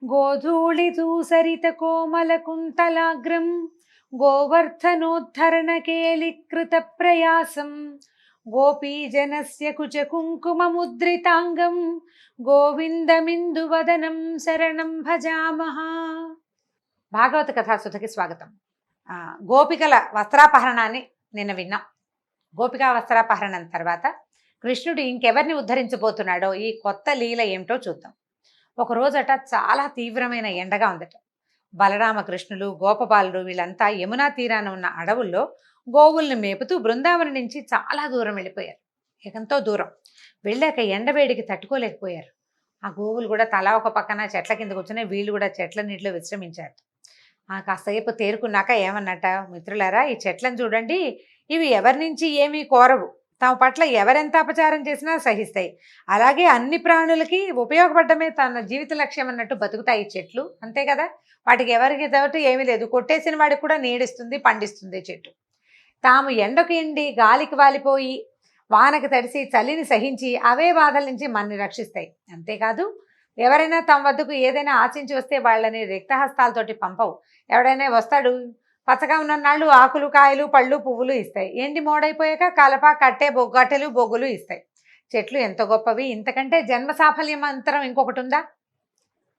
गोधूलितूसरितकोमलकुन्तलाग्रं गोवर्धनोद्धरणकेलिकृतप्रयासं गोपीजनस्य कुचकुङ्कुममुद्रिताङ्गं गोविन्दमिन्दुवदनं शरणं भजामः. భాగవత కథాసుధకి స్వాగతం. గోపికల వస్త్రాపహరణాన్ని నిన్న విన్నాం. గోపికా వస్త్రాపహరణం తర్వాత కృష్ణుడు ఇంకెవరిని ఉద్ధరించబోతున్నాడో ఈ కొత్త లీల ఏమిటో చూద్దాం. ఒకరోజట చాలా తీవ్రమైన ఎండగా ఉందట. బలరామకృష్ణులు గోపబాలుడు వీళ్ళంతా యమునా తీరాన ఉన్న అడవుల్లో గోవుల్ని మేపుతూ బృందావనం నుంచి చాలా దూరం వెళ్ళిపోయారు. ఎంతో దూరం వెళ్ళాక ఎండవేడికి తట్టుకోలేకపోయారు. ఆ గోవులు కూడా తలా ఒక పక్కన చెట్ల కింద కూర్చుని వీళ్ళు కూడా చెట్ల నీటిలో విశ్రమించారు. కాసేపు తేరుకున్నాక ఏమన్నట, మిత్రులారా ఈ చెట్లను చూడండి, ఇవి ఎవరి నుంచి ఏమీ కోరవు, తమ పట్ల ఎవరెంత అపచారం చేసినా సహిస్తాయి, అలాగే అన్ని ప్రాణులకి ఉపయోగపడమే తన జీవిత లక్ష్యం అన్నట్టు బతుకుతాయి చెట్లు, అంతే కదా, వాటికి ఎవరికి తోటి ఏమీ లేదు, కొట్టేసిన వాడికి కూడా నీడిస్తుంది పండిస్తుంది చెట్టు. తాము ఎండకు ఎండి గాలికి వాలిపోయి వానకు తడిసి చలిని సహించి అవే బాధల నుంచి మనని రక్షిస్తాయి. అంతేకాదు ఎవరైనా తమ వద్దకు ఏదైనా ఆశించి వస్తే వాళ్ళని రిక్తహస్తాలతోటి పంపవు. ఎవడైనా వస్తాడు, పచ్చగా ఉన్ననాళ్ళు ఆకులు కాయలు పళ్ళు పువ్వులు ఇస్తాయి, ఎండి మోడైపోయాక కలప కట్టె గట్టెలు బొగ్గులు ఇస్తాయి. చెట్లు ఎంత గొప్పవి, ఇంతకంటే జన్మ సాఫల్యం అంతరం ఇంకొకటి ఉందా?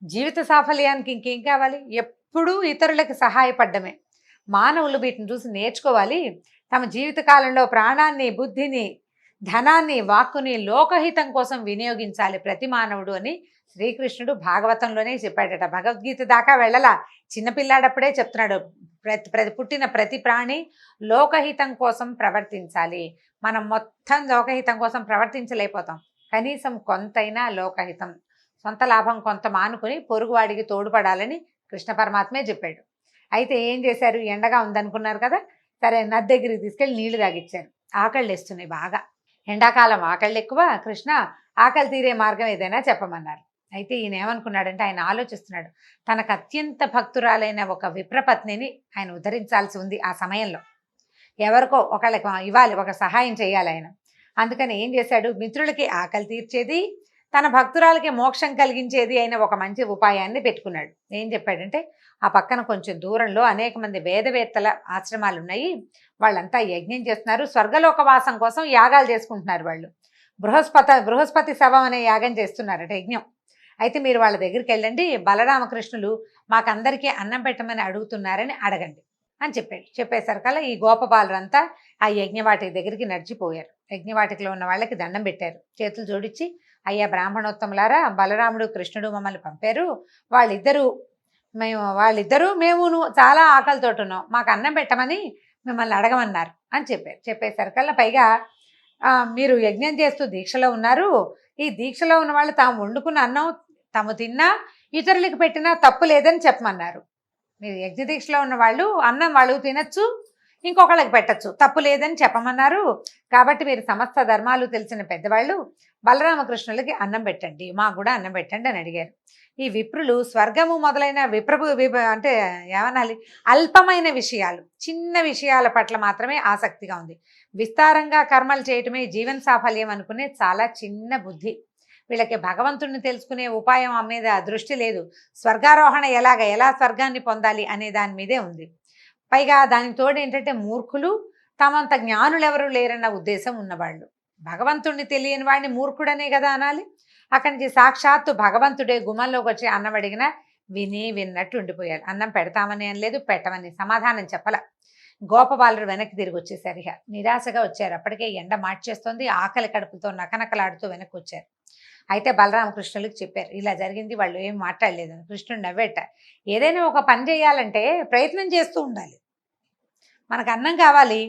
జీవిత సాఫల్యానికి ఇంకేం కావాలి? ఎప్పుడూ ఇతరులకు సహాయపడ్డమే. మానవులు వీటిని చూసి నేర్చుకోవాలి. తమ జీవితకాలంలో ప్రాణాన్ని బుద్ధిని ధనాన్ని వాక్కుని లోకహితం కోసం వినియోగించాలి ప్రతి మానవుడు అని శ్రీకృష్ణుడు భాగవతంలోనే చెప్పాడట. భగవద్గీత దాకా వెళ్ళలా, చిన్నపిల్లాడప్పుడే చెప్తున్నాడు. పుట్టిన ప్రతి ప్రాణి లోకహితం కోసం ప్రవర్తించాలి. మనం మొత్తం లోకహితం కోసం ప్రవర్తించలేకపోతాం, కనీసం కొంతైనా లోకహితం, సొంత లాభం కొంత మానుకుని పొరుగువాడికి తోడ్పడాలని కృష్ణ పరమాత్మే చెప్పాడు. అయితే ఏం చేశారు, ఎండగా ఉందనుకున్నారు కదా, సరే నది దగ్గరికి తీసుకెళ్ళి నీళ్లు తాగిచ్చారు. ఆకళ్ళు వేస్తున్నాయి బాగా, ఎండాకాలం ఆకళ్ళు ఎక్కువ, కృష్ణ ఆకలి తీరే మార్గం ఏదైనా చెప్పమన్నారు. అయితే ఈయన ఏమనుకున్నాడంటే, ఆయన ఆలోచిస్తున్నాడు, తనకు అత్యంత భక్తురాలైన ఒక విప్రపత్నిని ఆయన ఉద్ధరించాల్సి ఉంది. ఆ సమయంలో ఎవరికో ఒకళ్ళకి ఇవ్వాలి, ఒక సహాయం చేయాలి ఆయన. అందుకని ఏం చేశాడు, మిత్రులకి ఆకలి తీర్చేది తన భక్తురాలకి మోక్షం కలిగించేది అయిన ఒక మంచి ఉపాయాన్ని పెట్టుకున్నాడు. ఏం చెప్పాడంటే, ఆ పక్కన కొంచెం దూరంలో అనేక మంది వేదవేత్తల ఆశ్రమాలు ఉన్నాయి, వాళ్ళంతా యజ్ఞం చేస్తున్నారు, స్వర్గలోకవాసం కోసం యాగాలు చేసుకుంటున్నారు. వాళ్ళు బృహస్పతి శవం అనే యాగం చేస్తున్నారట, యజ్ఞం. అయితే మీరు వాళ్ళ దగ్గరికి వెళ్ళండి, బలరామకృష్ణులు మాకందరికీ అన్నం పెట్టమని అడుగుతున్నారని అడగండి అని చెప్పాడు. చెప్పేసరికల్లా ఈ గోపబాలురంతా ఆ యజ్ఞవాటిక దగ్గరికి నడిచిపోయారు. యజ్ఞవాటికలో ఉన్న వాళ్ళకి దండం పెట్టారు, చేతులు జోడించి, అయ్యా బ్రాహ్మణోత్తములారా, బలరాముడు కృష్ణుడు మమ్మల్ని పంపారు, వాళ్ళిద్దరూ మేమును చాలా ఆకలితోటి ఉన్నాం, మాకు అన్నం పెట్టమని మిమ్మల్ని అడగమన్నారు అని చెప్పారు. చెప్పేసరికల్లా పైగా మీరు యజ్ఞం చేస్తూ దీక్షలో ఉన్నారు, ఈ దీక్షలో ఉన్న వాళ్ళు తాము వండుకున్న అన్నం తాము తిన్నా ఇతరులకు పెట్టినా తప్పు లేదని చెప్పమన్నారు. మీరు యజ్ఞ దీక్షలో ఉన్న వాళ్ళు అన్నం వాళ్ళు తినచ్చు, ఇంకొకళ్ళకి పెట్టచ్చు, తప్పు లేదని చెప్పమన్నారు. కాబట్టి మీరు సమస్త ధర్మాలు తెలిసిన పెద్దవాళ్ళు బలరామకృష్ణులకి అన్నం పెట్టండి, మాకు కూడా అన్నం పెట్టండి అని అడిగారు. ఈ విప్రులు స్వర్గము మొదలైన అంటే ఏమనాలి, అల్పమైన విషయాలు, చిన్న విషయాల పట్ల మాత్రమే ఆసక్తిగా ఉంది. విస్తారంగా కర్మలు చేయటమే జీవన సాఫల్యం అనుకునే చాలా చిన్న బుద్ధి. వీళ్ళకి భగవంతుడిని తెలుసుకునే ఉపాయం మీద దృష్టి లేదు. స్వర్గారోహణ ఎలా స్వర్గాన్ని పొందాలి అనే దాని మీదే ఉంది. పైగా దానికి తోడు ఏంటంటే మూర్ఖులు, తమంత జ్ఞానులు ఎవరు లేరన్న ఉద్దేశం ఉన్నవాళ్ళు. భగవంతుడిని తెలియని వాడిని మూర్ఖుడనే కదా అనాలి. అక్కడి నుంచి సాక్షాత్తు భగవంతుడే గుమ్మంలోకి వచ్చి అన్నం అడిగినా విన్నట్టు ఉండిపోయారు. అన్నం పెడతామని అనలేదు, పెట్టమని సమాధానం చెప్పల. గోపబాలుడు వెనక్కి తిరిగి వచ్చేసారు. ఇక నిరాశగా వచ్చారు. అప్పటికే ఎండ మార్చేస్తోంది, ఆకలి కడుపుతో నకనకలాడుతూ వెనక్కి వచ్చారు. అయితే బలరామకృష్ణులకు చెప్పారు, ఇలా జరిగింది. వాళ్ళు ఏం మాట్లాడలేదని. కృష్ణుడు నవ్వేట, ఏదైనా ఒక పని చేయాలంటే ప్రయత్నం చేస్తూ ఉండాలి. మనకు అన్నం కావాలి,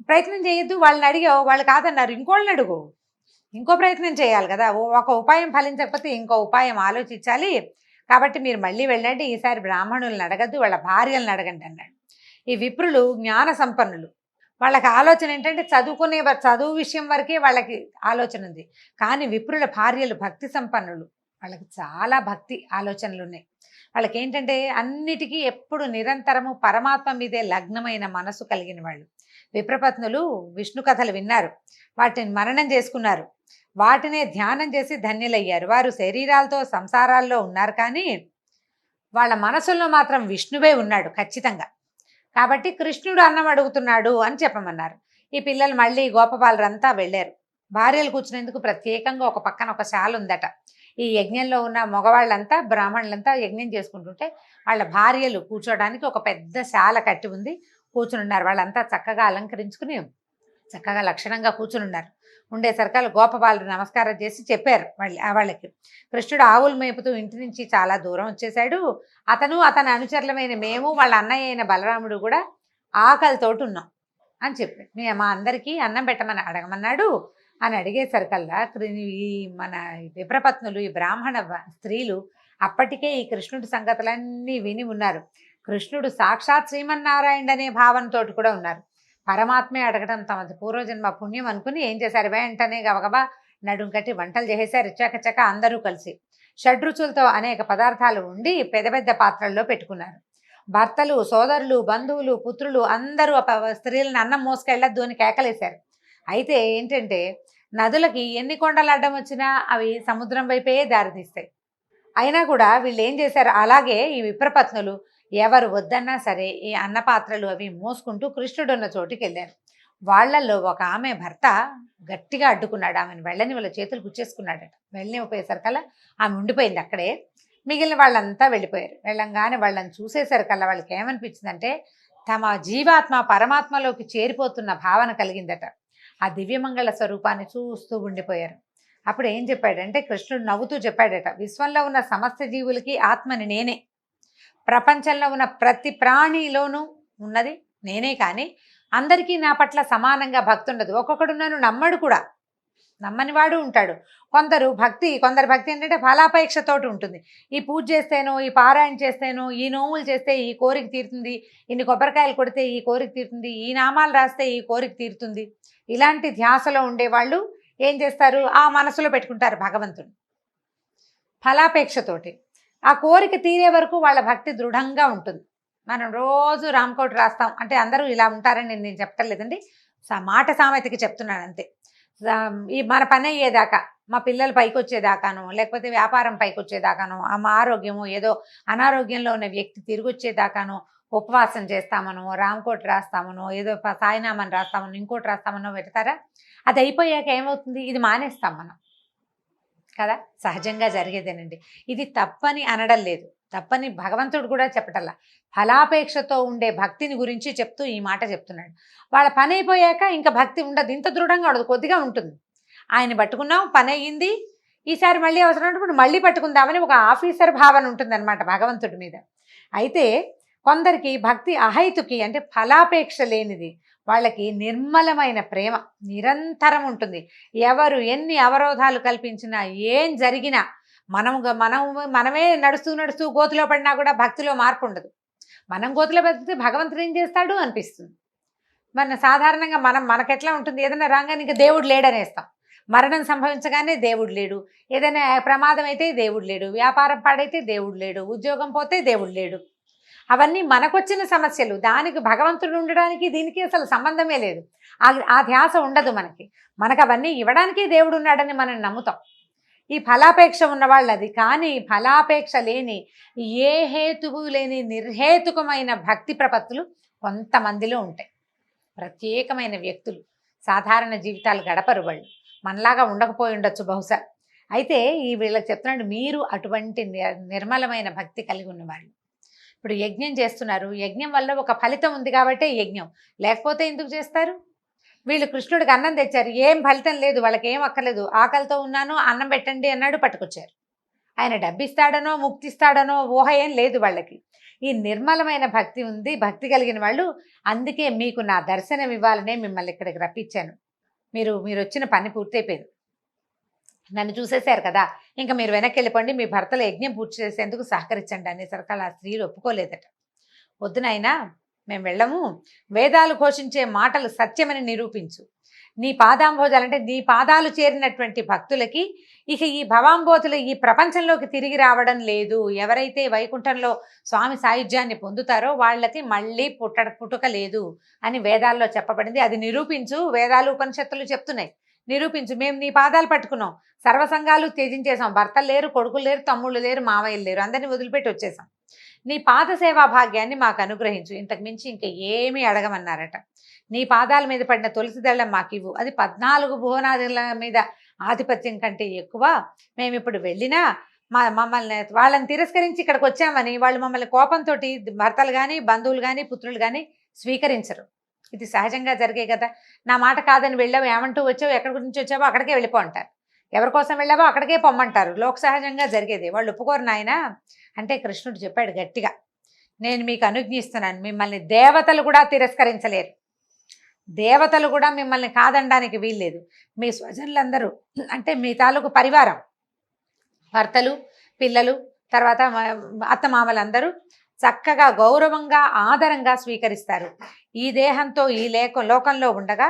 ప్రయత్నం చేయొద్దు. వాళ్ళని అడిగావు, వాళ్ళు కాదన్నారు, ఇంకోళ్ళని అడుగు, ఇంకో ప్రయత్నం చేయాలి కదా. ఒక ఉపాయం ఫలించకపోతే ఇంకో ఉపాయం ఆలోచించాలి. కాబట్టి మీరు మళ్ళీ వెళ్ళండి, ఈసారి బ్రాహ్మణులను అడగద్దు, వాళ్ళ భార్యలను అడగండి అన్నాడు. ఈ విప్రులు జ్ఞాన సంపన్నులు, వాళ్ళకి ఆలోచన ఏంటంటే చదువు విషయం వరకే వాళ్ళకి ఆలోచన ఉంది. కానీ విప్రుల భార్యలు భక్తి సంపన్నులు, వాళ్ళకి చాలా భక్తి ఆలోచనలు ఉన్నాయి. వాళ్ళకి ఏంటంటే అన్నిటికీ ఎప్పుడు నిరంతరము పరమాత్మ మీదే లగ్నమైన మనసు కలిగిన వాళ్ళు. విప్రపత్నులు విష్ణు కథలు విన్నారు, వాటిని మననం చేసుకున్నారు, వాటినే ధ్యానం చేసి ధన్యులయ్యారు. వారు శరీరాలతో సంసారాల్లో ఉన్నారు, కానీ వాళ్ళ మనసుల్లో మాత్రం విష్ణువే ఉన్నాడు ఖచ్చితంగా. కాబట్టి కృష్ణుడు అన్నం అడుగుతున్నాడు అని చెప్పమన్నారు. ఈ పిల్లలు మళ్ళీ గోపబాలురంతా వెళ్ళారు. భార్యలు కూర్చునేందుకు ప్రత్యేకంగా ఒక పక్కన ఒక శాల ఉందట. ఈ యజ్ఞంలో ఉన్న మగవాళ్ళంతా బ్రాహ్మణులంతా యజ్ఞం చేసుకుంటుంటే వాళ్ళ భార్యలు కూర్చోడానికి ఒక పెద్ద శాల కట్టి ఉంది, కూర్చునున్నారు. వాళ్ళంతా చక్కగా అలంకరించుకుని చక్కగా లక్షణంగా కూర్చునున్నారు. ఉండేసరికల్ గోపబాలుడు నమస్కారం చేసి చెప్పారు వాళ్ళకి, కృష్ణుడు ఆవులు మేపుతూ ఇంటి నుంచి చాలా దూరం వచ్చేసాడు. అతని అనుచరులమైన మేము వాళ్ళ అన్నయ్య అయిన బలరాముడు కూడా ఆకలితోటి ఉన్నాం అని చెప్పాడు. మా అందరికీ అన్నం పెట్టమని అడగమన్నాడు అని అడిగేసరికల్లా ఈ మన విప్రపత్నులు, ఈ బ్రాహ్మణ స్త్రీలు అప్పటికే ఈ కృష్ణుడి సంగతులన్నీ విని ఉన్నారు. కృష్ణుడు సాక్షాత్ శ్రీమన్నారాయణ అనే భావనతో కూడా ఉన్నారు. పరమాత్మే అడగడం తమది పూర్వజన్మ పుణ్యం అనుకుని ఏం చేశారు, వెంటనే గబగబా నడుం కట్టి వంటలు చేసేసారు. చకచక అందరూ కలిసి షడ్రుచులతో అనేక పదార్థాలు ఉండి పెద్ద పెద్ద పాత్రల్లో పెట్టుకున్నారు. భర్తలు, సోదరులు, బంధువులు, పుత్రులు అందరూ స్త్రీలను అన్నం మోసుకెళ్ళొద్దు అని కేకలేశారు. అయితే ఏంటంటే నదులకి ఎన్ని కొండలు అడ్డం వచ్చినా అవి సముద్రం వైపే దారితీస్తాయి. అయినా కూడా వీళ్ళు ఏం చేశారు, అలాగే ఈ విప్రపత్నులు ఎవరు వద్దన్నా సరే ఈ అన్నపాత్రలు అవి మోసుకుంటూ కృష్ణుడు ఉన్న చోటుకి వెళ్ళారు. వాళ్ళల్లో ఒక ఆమె భర్త గట్టిగా అడ్డుకున్నాడు. ఆమెను వెళ్ళని వాళ్ళ చేతులు గుచ్చేసుకున్నాడట. వెళ్ళనిపోయేసరికల్లా ఆమె ఉండిపోయింది అక్కడే. మిగిలిన వాళ్ళంతా వెళ్ళిపోయారు. వెళ్ళంగానే వాళ్ళని చూసేసరికల్లా వాళ్ళకి ఏమనిపించిందంటే తమ జీవాత్మ పరమాత్మలోకి చేరిపోతున్న భావన కలిగిందట. ఆ దివ్యమంగళ స్వరూపాన్ని చూస్తూ ఉండిపోయారు. అప్పుడు ఏం చెప్పాడంటే కృష్ణుడు నవ్వుతూ చెప్పాడట, విశ్వంలో ఉన్న సమస్త జీవులకి ఆత్మని నేనే, ప్రపంచంలో ఉన్న ప్రతి ప్రాణిలోనూ ఉన్నది నేనే, కానీ అందరికీ నా పట్ల సమానంగా భక్తి ఉండదు. ఒక్కొక్కడు నన్ను నమ్మడు కూడా, నమ్మని వాడు ఉంటాడు. కొందరి భక్తి ఏంటంటే ఫలాపేక్షతోటి ఉంటుంది. ఈ పూజ చేస్తేనో, ఈ పారాయణ చేస్తేనో, ఈ నోములు చేస్తే ఈ కోరిక తీరుతుంది, ఇన్ని కొబ్బరికాయలు కొడితే ఈ కోరిక తీరుతుంది, ఈ నామాలు రాస్తే ఈ కోరిక తీరుతుంది. ఇలాంటి ధ్యాసలో ఉండేవాళ్ళు ఏం చేస్తారు, ఆ మనసులో పెట్టుకుంటారు భగవంతుడు ఫలాపేక్షతోటి. ఆ కోరిక తీరే వరకు వాళ్ళ భక్తి దృఢంగా ఉంటుంది. మనం రోజు రామకోటి రాస్తాం అంటే అందరూ ఇలా ఉంటారని నేను చెప్పలేదండి, మాట సామెతకి చెప్తున్నాను అంతే. ఈ మన పని అయ్యేదాకా, మా పిల్లలు పైకి వచ్చేదాకానో, లేకపోతే వ్యాపారం పైకి వచ్చేదాకానో, మా ఆరోగ్యము ఏదో అనారోగ్యంలో ఉన్న వ్యక్తి తిరిగి వచ్చేదాకానో ఉపవాసం చేస్తామనో, రామకోటి రాస్తామనో, ఏదో సాయినామని రాస్తామనో, ఇంకోటి రాస్తామనో పెడతారా. అది అయిపోయాక ఏమవుతుంది, ఇది మానేస్తాం మనం కదా, సహజంగా జరిగేదేనండి. ఇది తప్పని అనడం లేదు, తప్పని భగవంతుడు కూడా చెప్పటల్లా. ఫలాపేక్షతో ఉండే భక్తిని గురించి చెప్తూ ఈ మాట చెప్తున్నాడు. వాళ్ళ పని అయిపోయాక ఇంకా భక్తి ఉండదు, ఇంత దృఢంగా ఉండదు, కొద్దిగా ఉంటుంది. ఆయన పట్టుకున్నాం, పని అయ్యింది, ఈసారి మళ్ళీ అవసరమైనప్పుడు మళ్ళీ పట్టుకుందామని ఒక ఆఫీసర్ భావన ఉంటుందన్నమాట భగవంతుడి మీద. అయితే కొందరికి భక్తి అహైతుకి అంటే ఫలాపేక్ష లేనిది, వాళ్ళకి నిర్మలమైన ప్రేమ నిరంతరం ఉంటుంది. ఎవరు ఎన్ని అవరోధాలు కల్పించినా, ఏం జరిగినా, మనమే నడుస్తూ గోతులో పడినా కూడా భక్తిలో మార్పు ఉండదు. మనం గోతులో పడితే భగవంతుడు ఏం చేస్తాడు అనిపిస్తుంది. సాధారణంగా మనకెట్లా ఉంటుంది, ఏదైనా రాగానే ఇంకా దేవుడు లేడనేస్తాం. మరణం సంభవించగానే దేవుడు లేడు, ఏదైనా ప్రమాదం అయితే దేవుడు లేడు, వ్యాపారం పాడైతే దేవుడు లేడు, ఉద్యోగం పోతే దేవుడు లేడు. అవన్నీ మనకొచ్చిన సమస్యలు. దానికి భగవంతుడు ఉండడానికి దీనికి అసలు సంబంధమే లేదు. ఆ ధ్యాస ఉండదు మనకు అవన్నీ ఇవ్వడానికి దేవుడు ఉన్నాడని మనం నమ్ముతాం. ఈ ఫలాపేక్ష ఉన్నవాళ్ళు అది. కానీ ఫలాపేక్ష లేని, ఏ హేతువు లేని నిర్హేతుకమైన భక్తి ప్రపత్తులు కొంతమందిలో ఉంటాయి. ప్రత్యేకమైన వ్యక్తులు, సాధారణ జీవితాలు గడపరు వాళ్ళు, మనలాగా ఉండకపోయి ఉండొచ్చు బహుశా. అయితే ఈ వీళ్ళకి చెప్తున్నాడు, మీరు అటువంటి నిర్మలమైన భక్తి కలిగి ఉన్నవాళ్ళు. ఇప్పుడు యజ్ఞం చేస్తున్నారు, యజ్ఞం వల్ల ఒక ఫలితం ఉంది కాబట్టే యజ్ఞం, లేకపోతే ఎందుకు చేస్తారు? వీళ్ళు కృష్ణుడికి అన్నం తెచ్చారు, ఏం ఫలితం లేదు, వాళ్ళకి ఏం అక్కర్లేదు, ఆకలితో ఉన్నాను అన్నం పెట్టండి అన్నాడు, పట్టుకొచ్చారు. ఆయన డబ్బిస్తాడనో ముక్తిస్తాడనో ఊహ ఏం లేదు వాళ్ళకి. ఈ నిర్మలమైన భక్తి ఉంది, భక్తి కలిగిన వాళ్ళు. అందుకే మీకు నా దర్శనం ఇవ్వాలనే మిమ్మల్ని ఇక్కడికి రప్పించాను. మీరు వచ్చిన పని పూర్తయిపోయింది, నన్ను చూసేశారు కదా, ఇంకా మీరు వెనక్కి వెళ్ళిపోండి, మీ భర్తల యజ్ఞం పూర్తి చేసేందుకు సహకరించండి అనేసరికి ఆ స్త్రీలు ఒప్పుకోలేదట. వద్దునైనా మేము వెళ్ళము, వేదాలు ఘోషించే మాటలు సత్యమని నిరూపించు. నీ పాదాంబోజాలంటే నీ పాదాలు చేరినటువంటి భక్తులకి ఇక ఈ భవాంబోతులు ఈ ప్రపంచంలోకి తిరిగి రావడం లేదు. ఎవరైతే వైకుంఠంలో స్వామి సాయుధ్యాన్ని పొందుతారో వాళ్ళకి మళ్ళీ పుట్టుక లేదు అని వేదాల్లో చెప్పబడింది. అది నిరూపించు, వేదాలు ఉపనిషత్తులు చెప్తున్నాయి, నిరూపించు. మేము నీ పాదాలు పట్టుకున్నాం, సర్వసంగాలు త్యజించేసాం, భర్తలు లేరు, కొడుకులు లేరు, తమ్ముళ్ళు లేరు, మావయ్యలు లేరు, అందరినీ వదిలిపెట్టి వచ్చేసాం. నీ పాద సేవా భాగ్యాన్ని మాకు అనుగ్రహించు, ఇంతకు మించి ఇంకా ఏమీ అడగమన్నారట. నీ పాదాల మీద పడిన తులసి దళం మాకివ్వు, అది 14 భువనాదుల మీద ఆధిపత్యం కంటే ఎక్కువ. మేము ఇప్పుడు వెళ్ళినా మమ్మల్ని వాళ్ళని తిరస్కరించి ఇక్కడికి వచ్చామని వాళ్ళు మమ్మల్ని కోపంతో భర్తలు కానీ బంధువులు కానీ పుత్రులు కానీ స్వీకరించరు. ఇది సహజంగా జరిగే కదా. నా మాట కాదని వెళ్ళావు, ఏమంటూ వచ్చావు, ఎక్కడి గురించి వచ్చావో అక్కడికే వెళ్ళిపో అంటారు. ఎవరి కోసం వెళ్ళావో అక్కడికే పొమ్మంటారు. లోక సహజంగా జరిగేది. వాళ్ళు ఒప్పుకోరు నాయన అంటే కృష్ణుడు చెప్పాడు గట్టిగా, నేను మీకు అనుజ్ఞిస్తున్నాను, మిమ్మల్ని దేవతలు కూడా తిరస్కరించలేరు, దేవతలు కూడా మిమ్మల్ని కాదనడానికి వీల్లేదు. మీ స్వజనులందరూ అంటే మీ తాలూకు పరివారం, భర్తలు పిల్లలు తర్వాత అత్తమామలందరూ చక్కగా గౌరవంగా ఆదరంగా స్వీకరిస్తారు. ఈ దేహంతో ఈ లోకంలో ఉండగా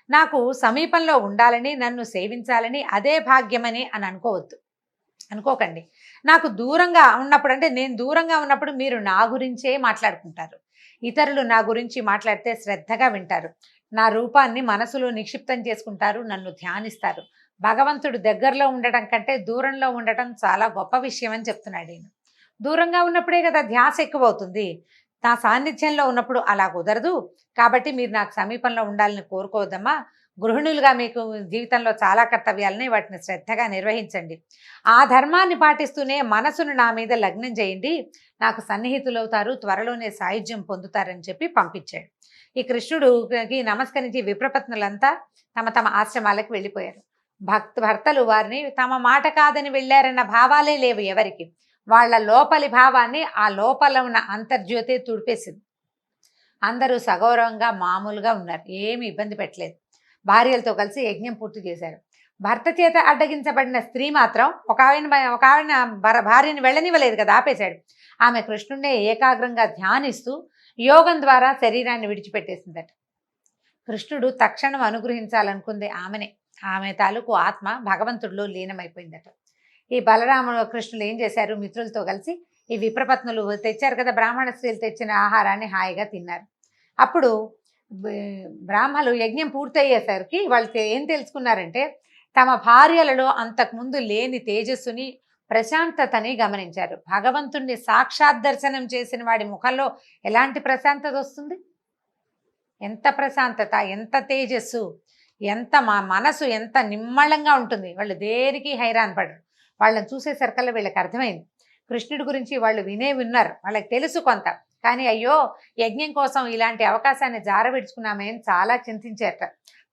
నాకు సమీపంలో ఉండాలని, నన్ను సేవించాలని అదే భాగ్యమని అని అనుకోకండి. నాకు దూరంగా ఉన్నప్పుడు అంటే నేను దూరంగా ఉన్నప్పుడు మీరు నా గురించే మాట్లాడుకుంటారు. ఇతరులు నా గురించి మాట్లాడితే శ్రద్ధగా వింటారు. నా రూపాన్ని మనసులో నిక్షిప్తం చేసుకుంటారు, నన్ను ధ్యానిస్తారు. భగవంతుడు దగ్గరలో ఉండటం కంటే దూరంలో ఉండటం చాలా గొప్ప విషయం అని చెప్తున్నాడు ఈయన. దూరంగా ఉన్నప్పుడే కదా ధ్యాస ఎక్కువ అవుతుంది. నా సాన్నిధ్యంలో ఉన్నప్పుడు అలా కుదరదు. కాబట్టి మీరు నాకు సమీపంలో ఉండాలని కోరుకోవద్దమ్మా. గృహిణులుగా మీకు జీవితంలో చాలా కర్తవ్యాలని, వాటిని శ్రద్ధగా నిర్వహించండి. ఆ ధర్మాన్ని పాటిస్తూనే మనసును నా మీద లగ్నం చేయండి, నాకు సన్నిహితులవుతారు, త్వరలోనే సాయుధ్యం పొందుతారని చెప్పి పంపించాడు. ఈ కృష్ణుడికి నమస్కరించి విప్రపత్నులంతా తమ తమ ఆశ్రమాలకు వెళ్ళిపోయారు. భర్తలు వారిని తమ మాట కాదని వెళ్ళారన్న భావాలే లేవు ఎవరికి. వాళ్ళ లోపలి భావాన్ని ఆ లోపల ఉన్న అంతర్జ్యోతి తుడిపేసింది. అందరూ సగౌరవంగా మామూలుగా ఉన్నారు, ఏమి ఇబ్బంది పెట్టలేదు. భార్యలతో కలిసి యజ్ఞం పూర్తి చేశారు. భర్త చేత అడ్డగించబడిన స్త్రీ మాత్రం ఒక ఆవిడ భార్యని వెళ్ళనివ్వలేదు కదా, ఆపేశాడు. ఆమె కృష్ణుడినే ఏకాగ్రంగా ధ్యానిస్తూ యోగం ద్వారా శరీరాన్ని విడిచిపెట్టేసిందట. కృష్ణుడు తక్షణం అనుగ్రహించాలనుకుంది ఆమె తాలూకు ఆత్మ భగవంతుడిలో లీనమైపోయిందట. ఈ బలరాముడు కృష్ణులు ఏం చేశారు, మిత్రులతో కలిసి ఈ విప్రపత్నులు తెచ్చారు కదా, బ్రాహ్మణ స్త్రీలు తెచ్చిన ఆహారాన్ని హాయిగా తిన్నారు. అప్పుడు బ్రాహ్మలు యజ్ఞం పూర్తయ్యేసరికి వాళ్ళు ఏం తెలుసుకున్నారంటే తమ భార్యలలో అంతకుముందు లేని తేజస్సుని, ప్రశాంతతని గమనించారు. భగవంతుణ్ణి సాక్షాత్ దర్శనం చేసిన వాడి ముఖంలో ఎలాంటి ప్రశాంతత వస్తుంది, ఎంత ప్రశాంతత, ఎంత తేజస్సు, ఎంత మనసు ఎంత నిమ్మళంగా ఉంటుంది. వాళ్ళు దేనికి హైరాన్ పడరు. వాళ్ళని చూసేసరికల్లా వీళ్ళకి అర్థమైంది కృష్ణుడి గురించి. వాళ్ళు విన్నారు, వాళ్ళకి తెలుసు కొంత. కానీ అయ్యో యజ్ఞం కోసం ఇలాంటి అవకాశాన్ని జారవిడుచుకున్నామే అని చాలా చింతించారట.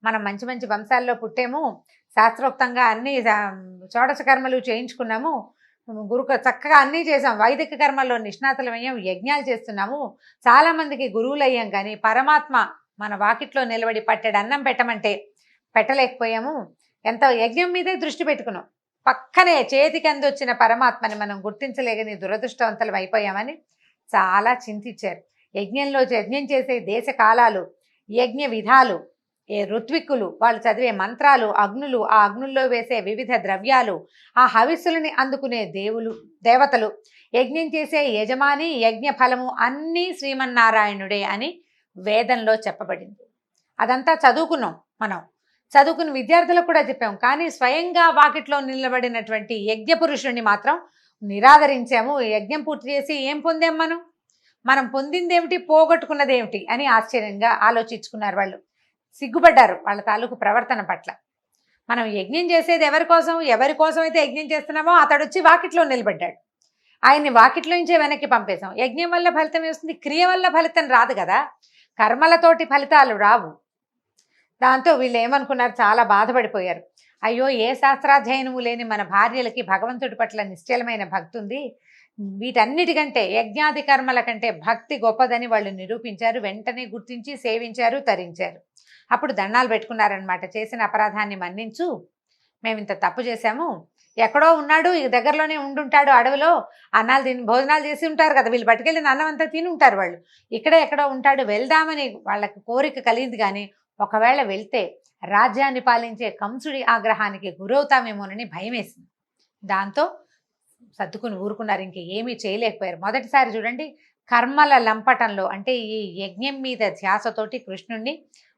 మనం మంచి మంచి వంశాల్లో పుట్టేము, శాస్త్రోక్తంగా అన్ని షోడశ కర్మలు చేయించుకున్నాము, చక్కగా అన్నీ చేసాం, వైదిక కర్మల్లో నిష్ణాతులమయ్యాం, యజ్ఞాలు చేస్తున్నాము, చాలామందికి గురువులు అయ్యాం. కానీ పరమాత్మ మన వాకిట్లో నిలబడి పట్టెడు అన్నం పెట్టమంటే పెట్టలేకపోయాము. ఎంత యజ్ఞం మీదే దృష్టి పెట్టుకున్నాం, పక్కనే చేతికి అందొచ్చిన పరమాత్మని మనం గుర్తించలేకని దురదృష్టవంతులం అయిపోయామని చాలా చింతించారు. యజ్ఞం చేసే దేశ కాలాలు, యజ్ఞ విధాలు, ఋత్విక్కులు, వాళ్ళు చదివే మంత్రాలు, అగ్నులు, ఆ అగ్నుల్లో వేసే వివిధ ద్రవ్యాలు, ఆ హవిస్సులని అందుకునే దేవతలు, యజ్ఞం చేసే యజమాని, యజ్ఞ ఫలము అన్నీ శ్రీమన్నారాయణుడే అని వేదంలో చెప్పబడింది. అదంతా చదువుకున్నాం, మనం చదువుకున్న విద్యార్థులకు కూడా చెప్పాం. కానీ స్వయంగా వాకిట్లో నిలబడినటువంటి యజ్ఞ పురుషుణ్ణి మాత్రం నిరాదరించాము. యజ్ఞం పూర్తి చేసి ఏం పొందాం, మనం పొందిందేమిటి, పోగొట్టుకున్నదేమిటి అని ఆశ్చర్యంగా ఆలోచించుకున్నారు. వాళ్ళు సిగ్గుపడ్డారు వాళ్ళ తాలూకు ప్రవర్తన పట్ల. మనం యజ్ఞం చేసేది ఎవరి కోసం అయితే యజ్ఞం చేస్తున్నామో అతడు వచ్చి వాకిట్లో నిలబడ్డాడు. ఆయన్ని వాకిట్లో నుంచే వెనక్కి పంపేశాం. యజ్ఞం వల్ల ఫలితం వస్తుంది, క్రియ వల్ల ఫలితం రాదు కదా, కర్మలతోటి ఫలితాలు రావు. దాంతో వీళ్ళు ఏమనుకున్నారు, చాలా బాధపడిపోయారు. అయ్యో ఏ శాస్త్రాధ్యయనము లేని మన భార్యలకి భగవంతుడి పట్ల నిశ్చలమైన భక్తి ఉంది, వీటన్నిటికంటే యజ్ఞాది కర్మల కంటే భక్తి గొప్పదని వాళ్ళు నిరూపించారు. వెంటనే గుర్తించి సేవించారు, తరించారు. అప్పుడు దండాలు పెట్టుకున్నారనమాట. చేసిన అపరాధాన్ని మన్నించు, మేము ఇంత తప్పు చేశాము, ఎక్కడో ఉన్నాడు, దగ్గరలోనే ఉండుంటాడు, అడవిలో భోజనాలు చేసి ఉంటారు కదా, వీళ్ళు పట్టుకెళ్ళిన అన్నం అంతా తిని ఉంటారు, వాళ్ళు ఇక్కడే ఎక్కడో ఉంటాడు, వెళ్దామని వాళ్ళకి కోరిక కలిగింది. కానీ ఒకవేళ వెళ్తే రాజ్యాన్ని పాలించే కంసుడి ఆగ్రహానికి గురవుతామేమోనని భయం వేసింది. దాంతో సర్దుకుని ఊరుకున్నారు, ఇంక ఏమీ చేయలేకపోయారు. మొదటిసారి చూడండి, కర్మల లంపటంలో అంటే ఈ యజ్ఞం మీద ధ్యాసతోటి కృష్ణుణ్ణి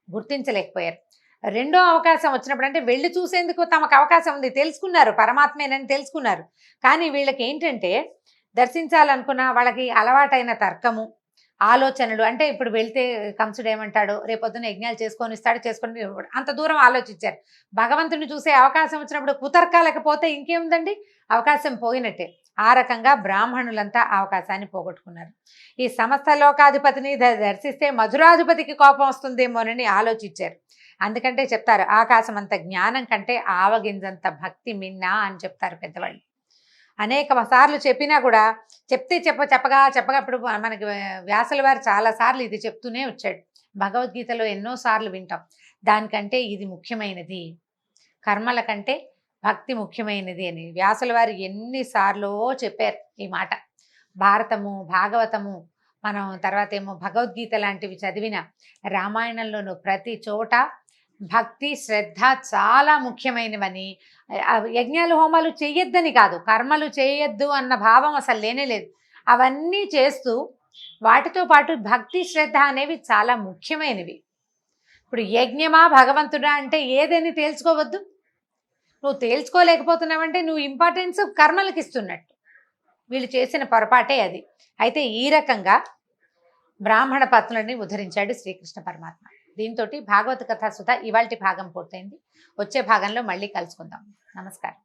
గుర్తించలేకపోయారు. రెండో అవకాశం వచ్చినప్పుడు అంటే వెళ్ళి చూసేందుకు తమకు అవకాశం ఉంది, తెలుసుకున్నారు పరమాత్మేనని తెలుసుకున్నారు. కానీ వీళ్ళకి ఏంటంటే దర్శించాలనుకున్న వాళ్ళకి అలవాటైన తర్కము, ఆలోచనలు, అంటే ఇప్పుడు వెళ్తే కంసుడు ఏమంటాడు, రేపొద్దున యజ్ఞాలు చేసుకొని ఇస్తాడు, చేసుకొని ఇవ్వడు. అంత దూరం ఆలోచించారు. భగవంతుని చూసే అవకాశం వచ్చినప్పుడు కుతర్కాలేకపోతే ఇంకేముందండి, అవకాశం పోయినట్టే. ఆ రకంగా బ్రాహ్మణులంతా ఆ అవకాశాన్ని పోగొట్టుకున్నారు. ఈ సమస్త లోకాధిపతిని దర్శిస్తే మధురాధిపతికి కోపం వస్తుందేమోనని ఆలోచించారు. అందుకంటే చెప్తారు, ఆకాశం అంత జ్ఞానం కంటే ఆవగింజంత భక్తి మిన్నా అని చెప్తారు పెద్దవాళ్ళు. అనేక సార్లు చెప్పినా కూడా చెప్పగా ఇప్పుడు మనకి వ్యాసుల వారు చాలాసార్లు ఇది చెప్తూనే వచ్చాడు. భగవద్గీతలో ఎన్నో సార్లు వింటాం. దానికంటే ఇది ముఖ్యమైనది, కర్మల కంటే భక్తి ముఖ్యమైనది అని వ్యాసుల వారు ఎన్నిసార్లు చెప్పారు ఈ మాట. భారతము, భాగవతము, మనం తర్వాత ఏమో భగవద్గీత లాంటివి చదివిన, రామాయణంలోనూ ప్రతి చోట భక్తి శ్రద్ధ చాలా ముఖ్యమైనవని, యజ్ఞాలు హోమాలు చేయొద్దని కాదు, కర్మలు చేయొద్దు అన్న భావం అసలు లేనే లేదు. అవన్నీ చేస్తూ వాటితో పాటు భక్తి శ్రద్ధ అనేవి చాలా ముఖ్యమైనవి. ఇప్పుడు యజ్ఞమా భగవంతుడా అంటే ఏదని తేల్చుకోవద్దు. నువ్వు తేల్చుకోలేకపోతున్నావంటే నువ్వు ఇంపార్టెన్స్ కర్మలకు ఇస్తున్నట్టు. వీళ్ళు చేసిన పొరపాటే అది. అయితే ఈ రకంగా బ్రాహ్మణ పత్నులని ఉద్ధరించాడు శ్రీకృష్ణ పరమాత్మ. దీంతో భాగవత కథా సుధ ఇవాల్టి భాగం పూర్తయింది. వచ్చే భాగంలో మళ్ళీ కలుసుకుందాం. నమస్కారం.